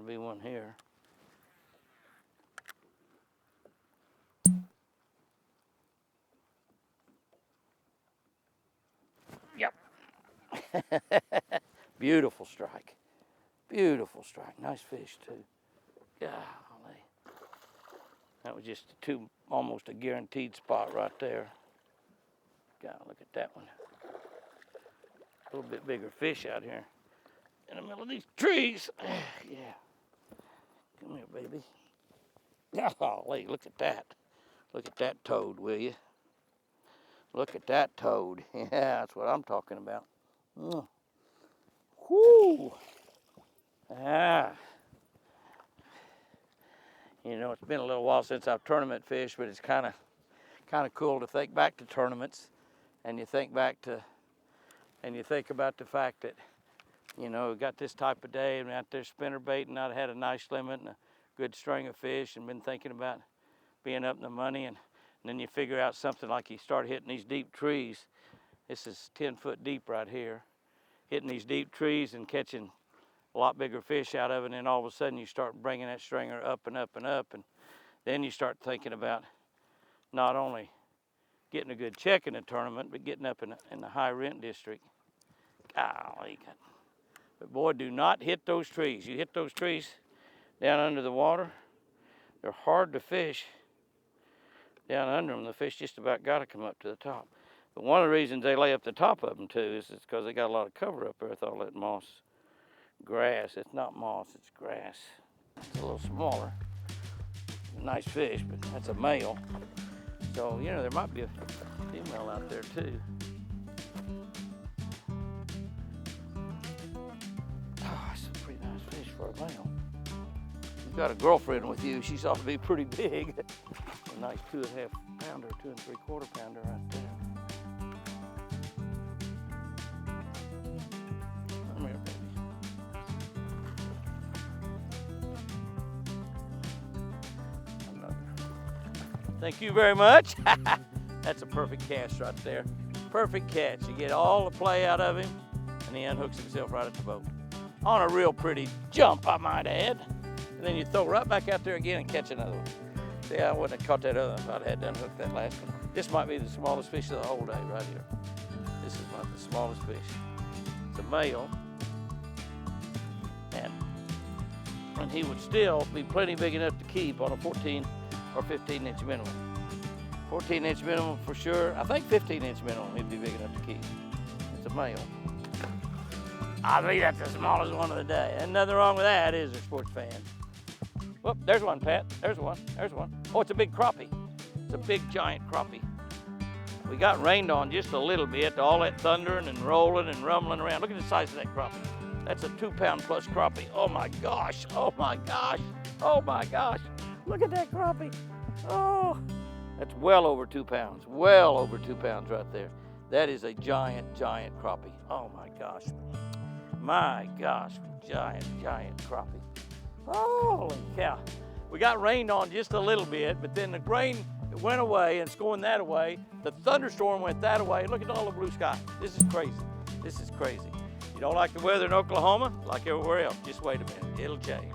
to be one here. Yep. Beautiful strike. Beautiful strike. Nice fish too. Golly. That was just almost a guaranteed spot right there. God, look at that one. A little bit bigger fish out here in the middle of these trees. Yeah. Come here, baby. Golly, look at that. Look at that toad, will you? Look at that toad. Yeah, that's what I'm talking about. Whoo! Ah. You know, it's been a little while since I've tournament fished, but it's kind of cool to think back to tournaments, and you think about the fact that, you know, we got this type of day and out there spinnerbaiting. I'd had a nice limit and a good string of fish, and been thinking about being up in the money, and then you figure out something like you start hitting these deep trees. This is 10 foot deep right here. Hitting these deep trees and catching a lot bigger fish out of it, and then all of a sudden you start bringing that stringer up and up and up, and then you start thinking about not only getting a good check in the tournament, but getting up in the high rent district. Golly. But boy, do not hit those trees. You hit those trees down under the water, they're hard to fish down under them. The fish just about got to come up to the top. But one of the reasons they lay up the top of them too is because they got a lot of cover up there with all that moss. Grass. It's not moss, it's grass. It's a little smaller. Nice fish, but that's a male. So, you know, there might be a female out there too. Oh, it's a pretty nice fish for a male. You've got a girlfriend with you, she's ought to be pretty big. A nice 2.5 pounder, 2 3/4 pounder right there. Come here, baby. Thank you very much. That's a perfect cast right there. Perfect catch. You get all the play out of him, and he unhooks himself right at the boat. On a real pretty jump, I might add. And then you throw right back out there again and catch another one. See, I wouldn't have caught that other one if I'd had to unhook that last one. This might be the smallest fish of the whole day right here. This is not the smallest fish. It's a male. And he would still be plenty big enough to keep on a 14 or 15-inch minimum. 14-inch minimum for sure. I think 15-inch minimum he'd be big enough to keep. It's a male. I think that's the smallest one of the day. And nothing wrong with that, is there, sports fans? Whoop, there's one, Pat. There's one. There's one. Oh, it's a big crappie. It's a big, giant crappie. We got rained on just a little bit. All that thundering and rolling and rumbling around. Look at the size of that crappie. That's a 2-pound plus crappie. Oh my gosh. Oh my gosh. Oh my gosh. Look at that crappie. Oh, that's well over 2 pounds. Well over 2 pounds right there. That is a giant, giant crappie. Oh my gosh. My gosh, giant, giant crappie. Holy cow. We got rained on just a little bit, but then the rain went away and it's going that way. The thunderstorm went that way. Look at all the blue sky. This is crazy. This is crazy. You don't like the weather in Oklahoma? Like everywhere else. Just wait a minute. It'll change.